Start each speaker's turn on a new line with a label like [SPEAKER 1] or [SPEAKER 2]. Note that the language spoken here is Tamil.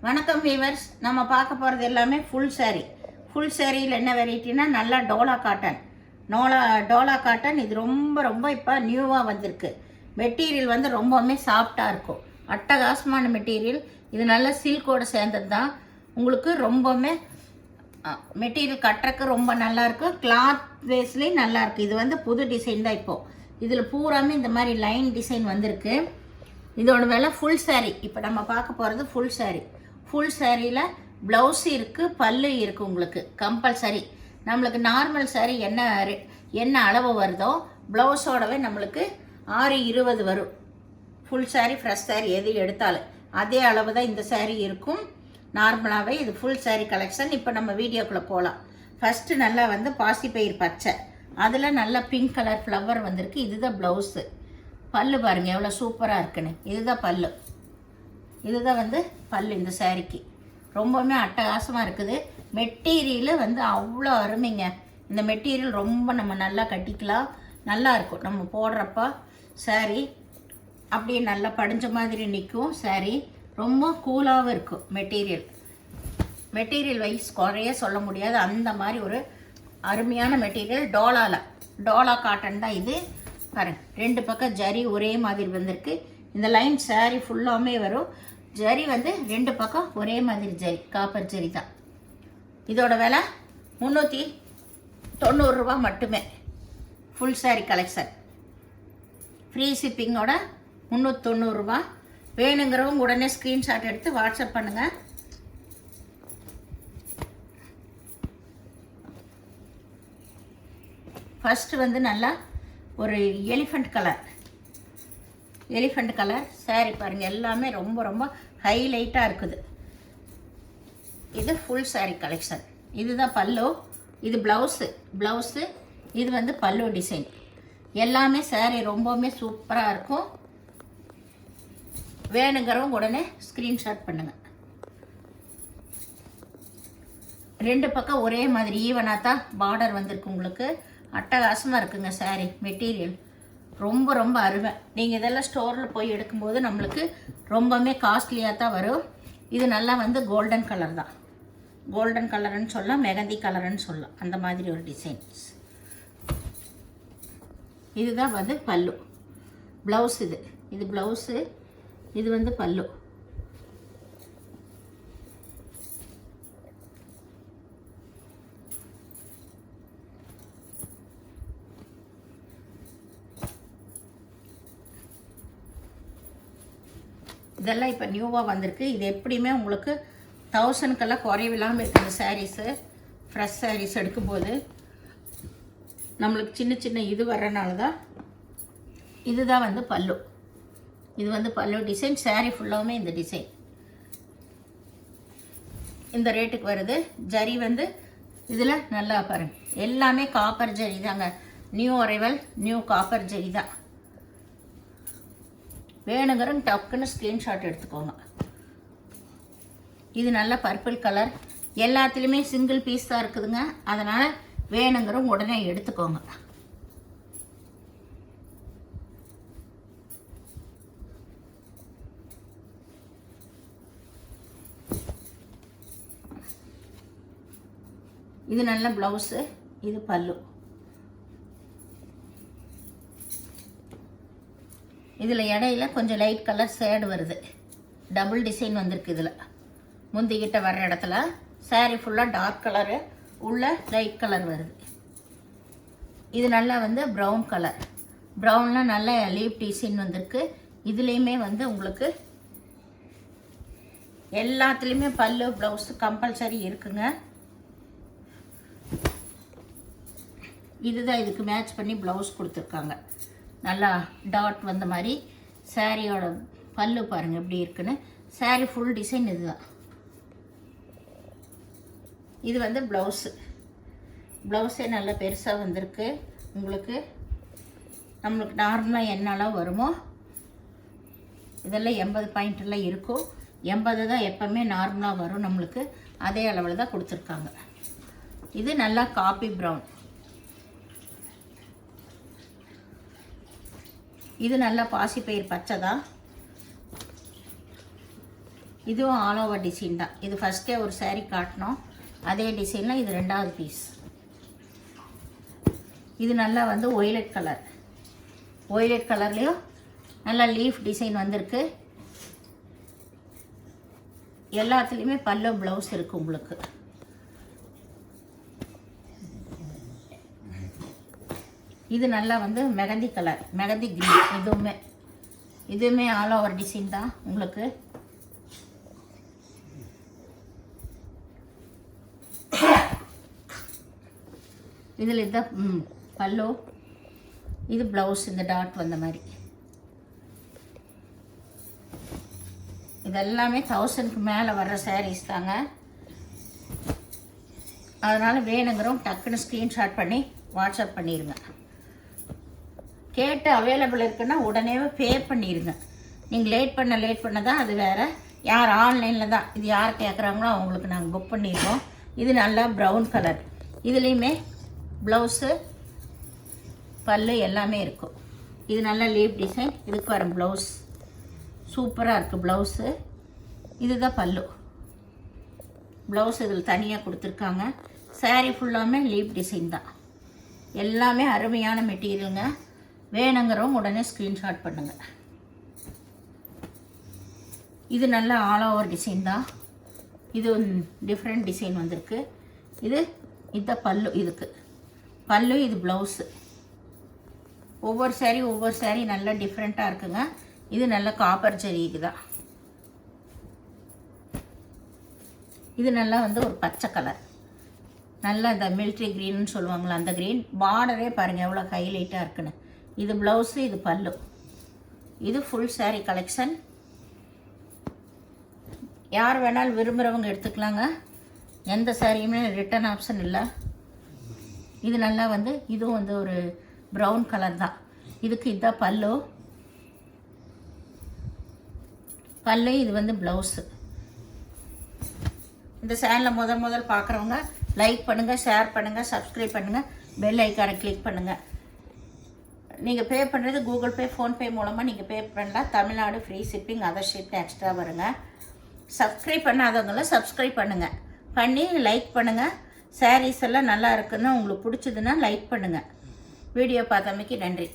[SPEAKER 1] வணக்கம் வீவர்ஸ். நம்ம பார்க்க போகிறது எல்லாமே ஃபுல் saree. ஃபுல் சாரியில் என்ன வெரைட்டினா நல்லா டோலா காட்டன். டோலா காட்டன் இது ரொம்ப இப்போ நியூவாக வந்திருக்கு. மெட்டீரியல் வந்து ரொம்பவுமே சாஃப்டாக இருக்கும். அட்டகாசமான மெட்டீரியல். இது நல்ல சில்கோடு சேர்ந்தது தான். உங்களுக்கு ரொம்பவுமே மெட்டீரியல் கட்டுறக்கு ரொம்ப நல்லாயிருக்கு. கிளாத் வேஸ்லேயும் நல்லாயிருக்கு. இது வந்து புது டிசைன் தான். இப்போது இதில் பூராமே இந்த மாதிரி லைன் டிசைன் வந்திருக்கு. இதோட விலை ஃபுல் saree. இப்போ நம்ம பார்க்க போகிறது ஃபுல் saree. ஃபுல் சாரியில் ப்ளவுஸ் இருக்குது, பல்லு இருக்குது. உங்களுக்கு கம்பல்சரி நம்மளுக்கு நார்மல் saree என்ன அளவு வருதோ ப்ளவுஸோடவே நம்மளுக்கு 6:20 வரும். ஃபுல் saree ஃப்ரெஷ் saree எது எடுத்தாலும் அதே அளவு தான் இந்த saree இருக்கும். நார்மலாகவே இது ஃபுல் saree கலெக்ஷன். இப்போ நம்ம வீடியோக்குள்ளே போகலாம். ஃபஸ்ட்டு நல்லா வந்து பாசிப்பயிர் பச்சை, அதில் நல்லா பிங்க் கலர் ஃப்ளவர் வந்திருக்கு. இதுதான் ப்ளவுஸு. பல்லு பாருங்கள் எவ்வளோ சூப்பராக இருக்குன்னு. இதுதான் பல்லு. இதுதான் வந்து பல்லு இந்த சாரிக்கு. ரொம்பவுமே அட்டகாசமாக இருக்குது. மெட்டீரியல் வந்து அவ்வளோ அருமைங்க. இந்த மெட்டீரியல் ரொம்ப நம்ம நல்லா கட்டிக்கலாம். நல்லா இருக்கும். நம்ம போடுறப்ப சாரி அப்படியே நல்லா படிஞ்ச மாதிரி நிற்கும். சாரி ரொம்ப கூலாகவும் இருக்கும். மெட்டீரியல் வைஸ் குறைய சொல்ல முடியாது. அந்த மாதிரி ஒரு அருமையான மெட்டீரியல். டோலா காட்டன் தான் இது. பாருங்க, 2 பக்கம் ஜரி ஒரே மாதிரி வந்திருக்கு. இந்த லைன் சாரி ஃபுல்லாமே வரும். ஜரி வந்து 2 பக்கம் ஒரே மாதிரி ஜரி, காப்பர் ஜரி தான். இதோட விலை 390 ரூபா மட்டுமே. Full saree collection. ஃப்ரீ ஷிப்பிங்கோட 390 ரூபா. வேணுங்கிறவங்க உடனே ஸ்க்ரீன்ஷாட் எடுத்து வாட்ஸ்அப் பண்ணுங்கள். ஃபஸ்ட்டு வந்து நல்லா ஒரு எலிஃபண்ட் கலர் saree பாருங்கள். எல்லாமே ரொம்ப ஹைலைட்டாக இருக்குது. இது ஃபுல் saree கலெக்ஷன். இதுதான் பல்லு. இது ப்ளவுஸு. இது வந்து பல்லு டிசைன். எல்லாமே saree ரொம்பவுமே சூப்பராக இருக்கும். வேணுங்கிறவங்க உடனே ஸ்க்ரீன்ஷாட் பண்ணுங்கள். 2 பக்கம் ஒரே மாதிரி ஈவனாக தான் பார்டர் வந்திருக்கு. உங்களுக்கு அட்டகாசமாக இருக்குங்க saree மெட்டீரியல். ரொம்ப அருமை. நீங்கள் இதெல்லாம் ஸ்டோரில் போய் எடுக்கும்போது நம்மளுக்கு ரொம்பவுமே காஸ்ட்லியாக தான் வரும். இது நல்லா வந்து கோல்டன் கலர் தான். கோல்டன் கலர்னு சொல்லலாம், மெகந்தி கலர்னு சொல்லலாம். அந்த மாதிரி ஒரு டிசைன்ஸ். இதுதான் வந்து பல்லு. ப்ளவுஸ் இது ப்ளவுஸு. இது வந்து பல்லு. இதெல்லாம் இப்போ நியூவாக வந்திருக்கு. இது எப்படியுமே உங்களுக்கு 1000க்கெல்லாம் குறைவில்லாமல் இருக்குது. இந்த சாரீஸு ஃப்ரெஷ் சாரீஸ் எடுக்கும்போது நம்மளுக்கு சின்ன இது வர்றனால தான். இதுதான் வந்து பல்லு. இது வந்து பல்லு டிசைன். சாரீ ஃபுல்லாகவுமே இந்த டிசைன் இந்த ரேட்டுக்கு வருது. ஜரி வந்து இதில் நல்லா பாருங்கள். எல்லாமே காப்பர் ஜரி தாங்க. New arrival new copper zari தான். வேணுங்கிறவங்க டக்குன்னு ஸ்க்ரீன்ஷாட் எடுத்துக்கோங்க. இது நல்ல பர்பிள் கலர். எல்லாத்துலேயுமே சிங்கிள் பீஸ் தான் இருக்குதுங்க. அதனால் வேணுங்கிறவங்க உடனே எடுத்துக்கோங்க. இது நல்ல ப்ளவுஸு. இது பல்லு. இதில் இடையில கொஞ்சம் லைட் கலர் ஷேடு வருது. டபுள் டிசைன் வந்திருக்கு. இதில் முந்திக்கிட்ட வர்ற இடத்துல சாரீ ஃபுல்லாக டார்க் கலரு, உள்ள லைட் கலர் வருது. இது நல்லா வந்து ப்ரௌன் கலர். ப்ரௌனில் நல்ல லீப் டிசைன் வந்திருக்கு. இதுலேயுமே வந்து உங்களுக்கு எல்லாத்துலேயுமே பல்லு ப்ளவுஸு கம்பல்சரி இருக்குங்க. இதுதான் இதுக்கு மேட்ச் பண்ணி ப்ளவுஸ் கொடுத்துருக்காங்க. நல்லா டாட் வந்த மாதிரி. சாரியோட பல்லு பாருங்கள் எப்படி இருக்குன்னு. சாரீ ஃபுல் டிசைன் இதுதான். இது வந்து ப்ளவுஸே நல்லா பெருசாக வந்திருக்கு. உங்களுக்கு நம்மளுக்கு நார்மலாக என்னெல்லாம் வருமோ இதெல்லாம் 80 பாயிண்ட்லாம் இருக்கும். 80 தான் எப்போவுமே நார்மலாக வரும். நம்மளுக்கு அதே அளவில் தான் கொடுத்துருக்காங்க. இது நல்லா காப்பி ப்ரௌன். இது நல்லா பாசிப்பயிர் பச்சை தான். இதுவும் ஆல் ஓவர் டிசைன் தான். இது ஃபஸ்ட்டே ஒரு saree காட்டினோம், அதே டிசைனில் இது 2வது பீஸ். இது நல்லா வந்து ஒய்லட் கலர், ஒய்லட் கலர்லேயும் நல்லா லீஃப் டிசைன் வந்திருக்கு. எல்லாத்துலேயுமே பல்லு ப்ளவுஸ் இருக்குது உங்களுக்கு. இது நல்லா வந்து மெகந்தி கலர், மெகந்தி க்ரீன். இதுவுமே ஆல் ஓவர் டிசைன் தான் உங்களுக்கு. இதில் இதுதான் பல்லு, இது ப்ளவுஸ், இந்த டாட் வந்த மாதிரி. இதெல்லாமே 1000க்கு மேலே வர்ற சாரீஸ் தாங்க. அதனால் வேணுங்கிறோம் டக்குன்னு ஸ்க்ரீன்ஷாட் பண்ணி வாட்ஸ்அப் பண்ணிடுங்க. கேட்டு அவைலபிள் இருக்குன்னா உடனே பே பண்ணிடுங்க. நீங்கள் லேட் பண்ண தான் அது வேறு. யார் ஆன்லைனில் தான் இது யார் கேட்குறாங்களோ அவங்களுக்கு நாங்கள் புக் பண்ணிடுவோம். இது நல்லா ப்ரௌன் கலர், இதுலேயுமே ப்ளவுஸு பல்லு எல்லாமே இருக்கும். இது நல்லா லீப் டிசைன், இதுக்கு வர ப்ளவுஸ் சூப்பராக இருக்குது ப்ளவுஸு. இதுதான் பல்லு, ப்ளவுஸ் இதில் தனியாக கொடுத்துருக்காங்க. saree ஃபுல்லாமே லீப் டிசைன் தான். எல்லாமே அருமையான மெட்டீரியலுங்க. வேணுங்கிறவங்க உடனே ஸ்க்ரீன்ஷாட் பண்ணுங்கள். இது நல்லா ஆல் ஓவர் டிசைன் தான். இது டிஃப்ரெண்ட் டிசைன் வந்திருக்கு. இதுதான் பல்லு, இதுக்கு பல்லு, இது ப்ளவுஸு. ஒவ்வொரு saree நல்லா டிஃப்ரெண்ட்டாக இருக்குங்க. இது நல்ல காப்பர் ஜரிக்கு தான். இது நல்லா வந்து ஒரு பச்சை கலர், நல்லா இந்த மிலிட்ரி க்ரீன்னு சொல்லுவாங்களா அந்த க்ரீன். பார்டரே பாருங்கள் எவ்வளோ ஹைலைட்டாக இருக்குன்னு. இது ப்ளவுஸு, இது பல்லு. இது ஃபுல் saree கலெக்ஷன். யார் வேணாலும் விரும்புகிறவங்க எடுத்துக்கலாங்க. எந்த சாரியுமே ரிட்டன் ஆப்ஷன் இல்லை. இது நல்லா வந்து இதுவும் வந்து ஒரு ப்ரௌன் கலர் தான். இதுக்கு இதுதான் பல்லு, இது வந்து ப்ளவுஸு. இந்த சேனலை முதல் பார்க்குறவங்க லைக் பண்ணுங்கள், ஷேர் பண்ணுங்கள், சப்ஸ்கிரைப் பண்ணுங்கள், பெல் ஐக்கானை கிளிக் பண்ணுங்கள். நீங்கள் பே பண்ணுறது கூகுள் பே, ஃபோன்பே மூலமாக நீங்கள் பே பண்ணலாம். Tamil Nadu free shipping, other ship extra வருங்க. சப்ஸ்கிரைப் பண்ணாதவங்கள சப்ஸ்கிரைப் பண்ணுங்கள், பண்ணி லைக் பண்ணுங்கள். சாரீஸ் எல்லாம் நல்லா இருக்குன்னு உங்களுக்கு பிடிச்சதுன்னா லைக் பண்ணுங்கள். வீடியோ பார்த்தமைக்கு நன்றி.